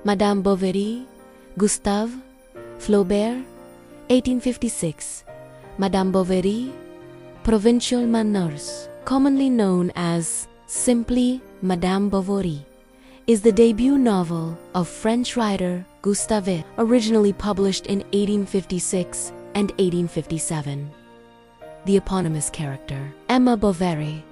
Madame Bovary Gustave Flaubert, 1856. Madame Bovary, Provincial Manners, commonly known as simply Madame Bovary, is the debut novel of French writer Gustave, originally published in 1856 and 1857. The eponymous character, Emma Bovary,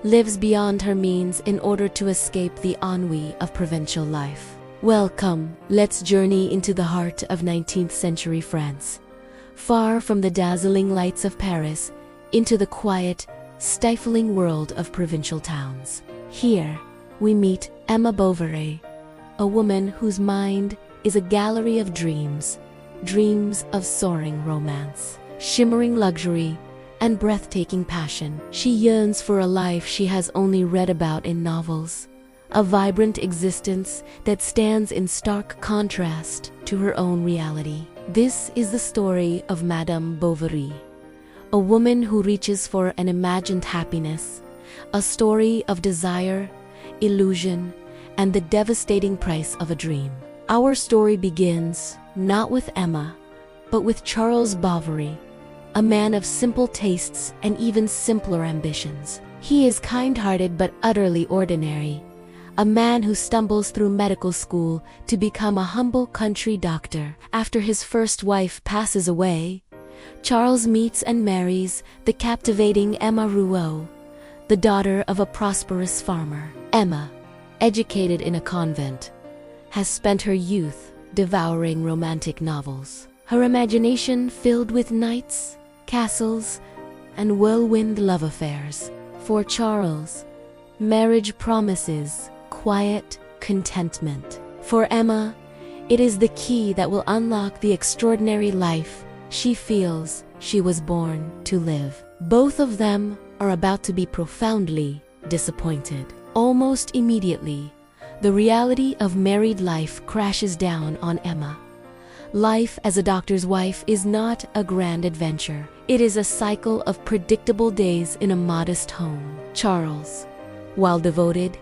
lives beyond her means in order to escape the ennui of provincial life. Welcome, let's journey into the heart of 19th century France, far from the dazzling lights of Paris, into the quiet, stifling world of provincial towns. Here, we meet Emma Bovary, a woman whose mind is a gallery of dreams, dreams of soaring romance, shimmering luxury, and breathtaking passion. She yearns for a life she has only read about in novels, a vibrant existence that stands in stark contrast to her own reality. This is the story of Madame Bovary, a woman who reaches for an imagined happiness, a story of desire, illusion, and the devastating price of a dream. Our story begins not with Emma, but with Charles Bovary, a man of simple tastes and even simpler ambitions. He is kind-hearted but utterly ordinary, a man who stumbles through medical school to become a humble country doctor. After his first wife passes away, Charles meets and marries the captivating Emma Rouault, the daughter of a prosperous farmer. Emma, educated in a convent, has spent her youth devouring romantic novels, her imagination filled with knights, castles, and whirlwind love affairs. For Charles, marriage promises quiet contentment. For Emma, it is the key that will unlock the extraordinary life she feels she was born to live. Both of them are about to be profoundly disappointed. Almost immediately, the reality of married life crashes down on Emma. Life as a doctor's wife is not a grand adventure. It is a cycle of predictable days in a modest home. Charles, while devoted,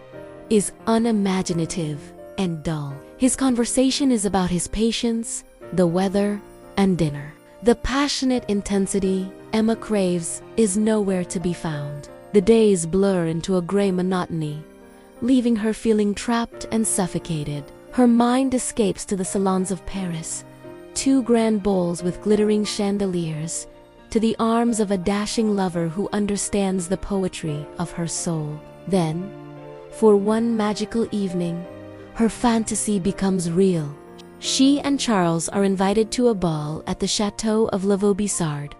is unimaginative and dull. His conversation is about his patients, the weather, and dinner. The passionate intensity Emma craves is nowhere to be found. The days blur into a gray monotony, leaving her feeling trapped and suffocated. Her mind escapes to the salons of Paris, two grand bowls with glittering chandeliers, to the arms of a dashing lover who understands the poetry of her soul. Then, for one magical evening, her fantasy becomes real. She and Charles are invited to a ball at the Chateau of La Vaubyessard,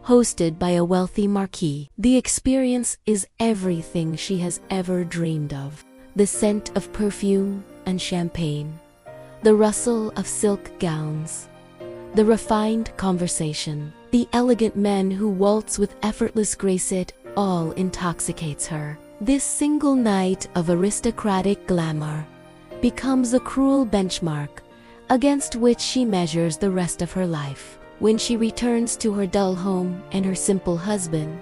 hosted by a wealthy marquis. The experience is everything she has ever dreamed of. The scent of perfume and champagne, the rustle of silk gowns, the refined conversation, the elegant men who waltz with effortless grace, it all intoxicates her. This single night of aristocratic glamour becomes a cruel benchmark against which she measures the rest of her life. When she returns to her dull home and her simple husband,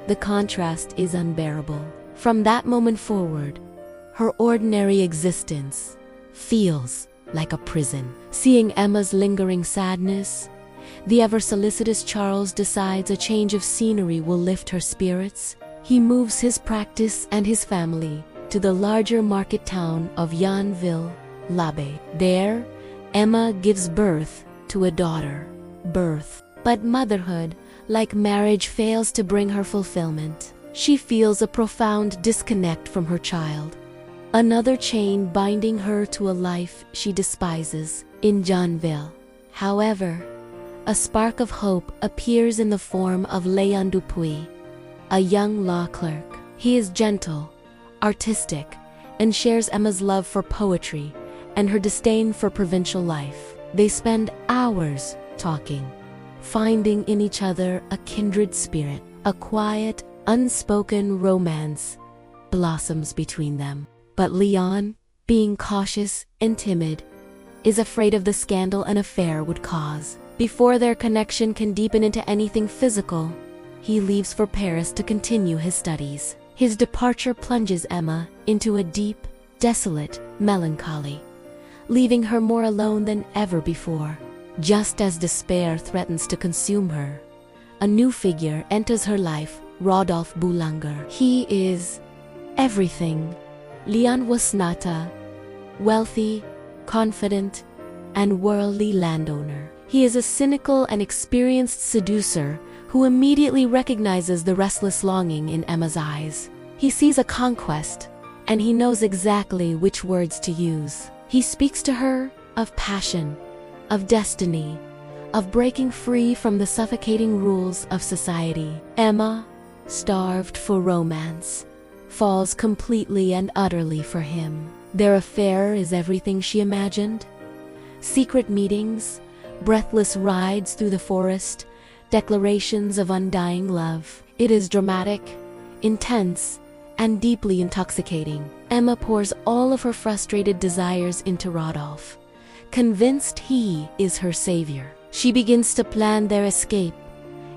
the contrast is unbearable. From that moment forward, her ordinary existence feels like a prison. Seeing Emma's lingering sadness, the ever-solicitous Charles decides a change of scenery will lift her spirits. He moves his practice and his family to the larger market town of Yonville-l'Abbaye. There, Emma gives birth to a daughter. But motherhood, like marriage, fails to bring her fulfillment. She feels a profound disconnect from her child, another chain binding her to a life she despises. In Yonville, however, a spark of hope appears in the form of Léon Dupuis, a young law clerk. He is gentle, artistic, and shares Emma's love for poetry and her disdain for provincial life. They spend hours talking, finding in each other a kindred spirit. A quiet, unspoken romance blossoms between them. But Leon, being cautious and timid, is afraid of the scandal an affair would cause. Before their connection can deepen into anything physical, he leaves for Paris to continue his studies. His departure plunges Emma into a deep, desolate melancholy, leaving her more alone than ever before. Just as despair threatens to consume her, a new figure enters her life, Rodolphe Boulanger. He is everything Leon was not: a wealthy, confident, and worldly landowner. He is a cynical and experienced seducer who immediately recognizes the restless longing in Emma's eyes. He sees a conquest, and he knows exactly which words to use. He speaks to her of passion, of destiny, of breaking free from the suffocating rules of society. Emma, starved for romance, falls completely and utterly for him. Their affair is everything she imagined. Secret meetings, breathless rides through the forest, declarations of undying love. It is dramatic, intense, and deeply intoxicating. Emma pours all of her frustrated desires into Rodolphe, convinced he is her savior. She begins to plan their escape,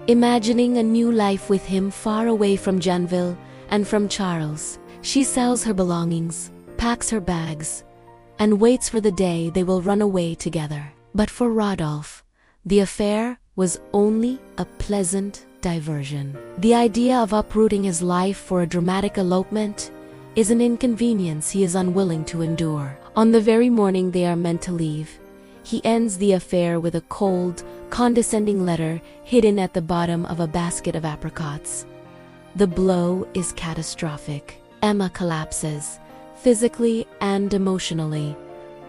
imagining a new life with him far away from Janville and from Charles. She sells her belongings, packs her bags, and waits for the day they will run away together. But for Rodolphe, the affair was only a pleasant diversion. The idea of uprooting his life for a dramatic elopement is an inconvenience he is unwilling to endure. On the very morning they are meant to leave, he ends the affair with a cold, condescending letter hidden at the bottom of a basket of apricots. The blow is catastrophic. Emma collapses, physically and emotionally,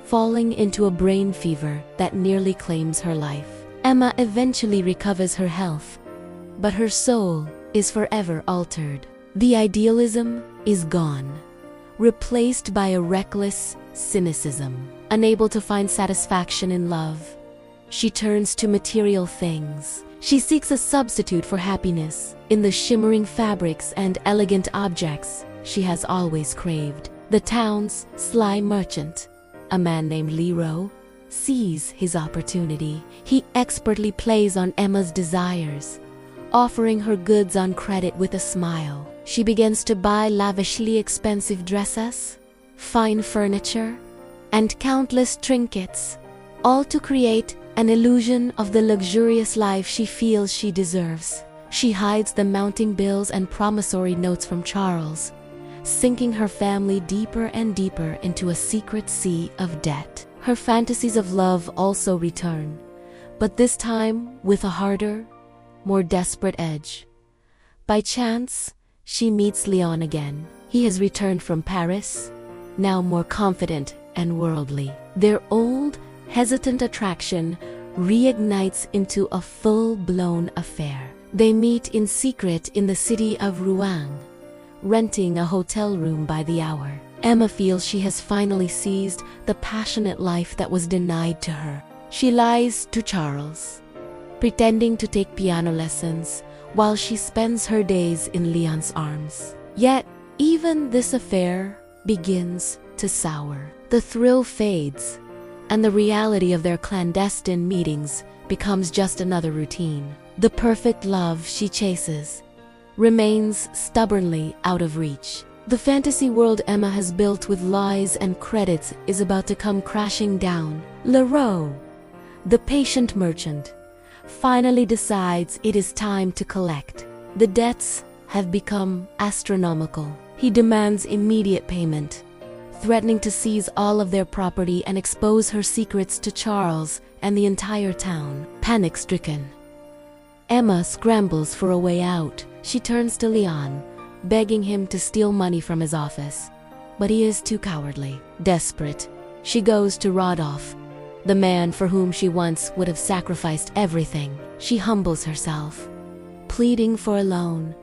falling into a brain fever that nearly claims her life. Emma eventually recovers her health, but her soul is forever altered. The idealism is gone, replaced by a reckless cynicism. Unable to find satisfaction in love, she turns to material things. She seeks a substitute for happiness in the shimmering fabrics and elegant objects she has always craved. The town's sly merchant, a man named Leroux, sees his opportunity. He expertly plays on Emma's desires, offering her goods on credit with a smile. She begins to buy lavishly expensive dresses, fine furniture, and countless trinkets, all to create an illusion of the luxurious life she feels she deserves. She hides the mounting bills and promissory notes from Charles, sinking her family deeper and deeper into a secret sea of debt. Her fantasies of love also return, but this time with a harder, more desperate edge. By chance, she meets Leon again. He has returned from Paris, now more confident and worldly. Their old, hesitant attraction reignites into a full-blown affair. They meet in secret in the city of Rouen, renting a hotel room by the hour. Emma feels she has finally seized the passionate life that was denied to her. She lies to Charles, pretending to take piano lessons while she spends her days in Leon's arms. Yet, even this affair begins to sour. The thrill fades, and the reality of their clandestine meetings becomes just another routine. The perfect love she chases remains stubbornly out of reach. The fantasy world Emma has built with lies and credits is about to come crashing down. Leroux, the patient merchant, finally decides it is time to collect. The debts have become astronomical. He demands immediate payment, threatening to seize all of their property and expose her secrets to Charles and the entire town. Panic-stricken, Emma scrambles for a way out. She turns to Leon, begging him to steal money from his office, but he is too cowardly. Desperate, she goes to Rodolphe, the man for whom she once would have sacrificed everything. She humbles herself, pleading for a loan,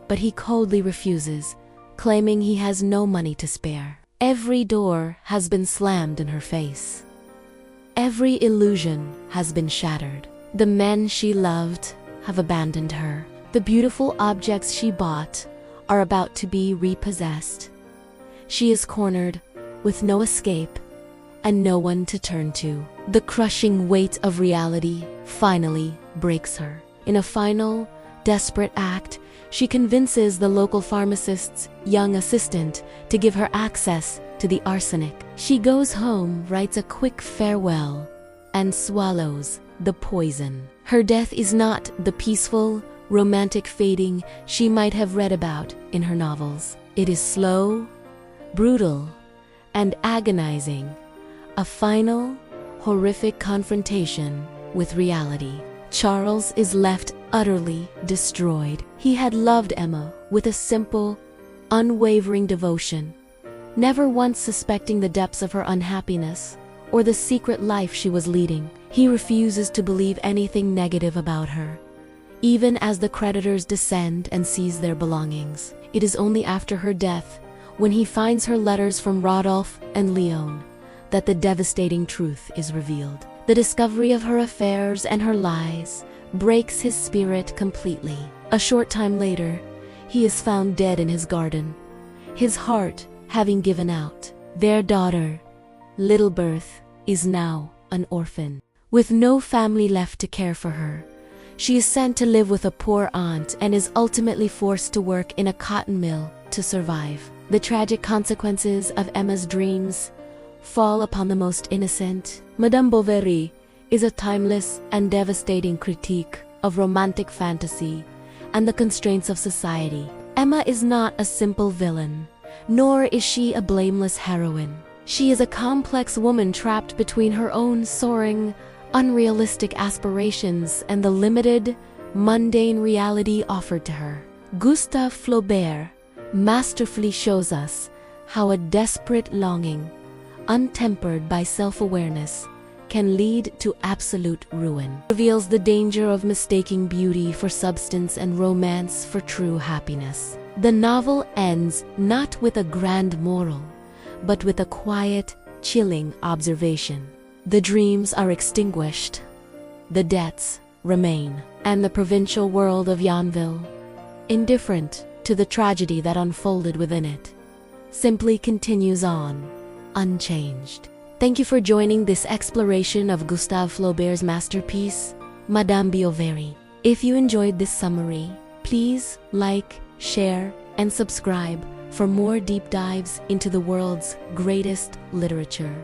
but he coldly refuses, claiming he has no money to spare. Every door has been slammed in her face. Every illusion has been shattered. The men she loved have abandoned her. The beautiful objects she bought are about to be repossessed. She is cornered, with no escape, and no one to turn to. The crushing weight of reality finally breaks her. In a final, desperate act, she convinces the local pharmacist's young assistant to give her access to the arsenic. She goes home, writes a quick farewell, and swallows the poison. Her death is not the peaceful, romantic fading she might have read about in her novels. It is slow, brutal, and agonizing, a final, horrific confrontation with reality. Charles is left utterly destroyed. He had loved Emma with a simple, unwavering devotion, never once suspecting the depths of her unhappiness or the secret life she was leading. He refuses to believe anything negative about her, even as the creditors descend and seize their belongings. It is only after her death, when he finds her letters from Rodolphe and Leon, that the devastating truth is revealed. The discovery of her affairs and her lies breaks his spirit completely. A short time later, he is found dead in his garden, his heart having given out. Their daughter, Little Berthe, is now an orphan. With no family left to care for her, she is sent to live with a poor aunt and is ultimately forced to work in a cotton mill to survive. The tragic consequences of Emma's dreams fall upon the most innocent. Madame Bovary is a timeless and devastating critique of romantic fantasy and the constraints of society. Emma is not a simple villain, nor is she a blameless heroine. She is a complex woman trapped between her own soaring, unrealistic aspirations and the limited, mundane reality offered to her. Gustave Flaubert masterfully shows us how a desperate longing, untempered by self-awareness, can lead to absolute ruin. It reveals the danger of mistaking beauty for substance and romance for true happiness. The novel ends not with a grand moral, but with a quiet, chilling observation. The dreams are extinguished, the debts remain, and the provincial world of Yonville, indifferent to the tragedy that unfolded within it, simply continues on, unchanged. Thank you for joining this exploration of Gustave Flaubert's masterpiece, Madame Bovary. If you enjoyed this summary, please like, share, and subscribe for more deep dives into the world's greatest literature.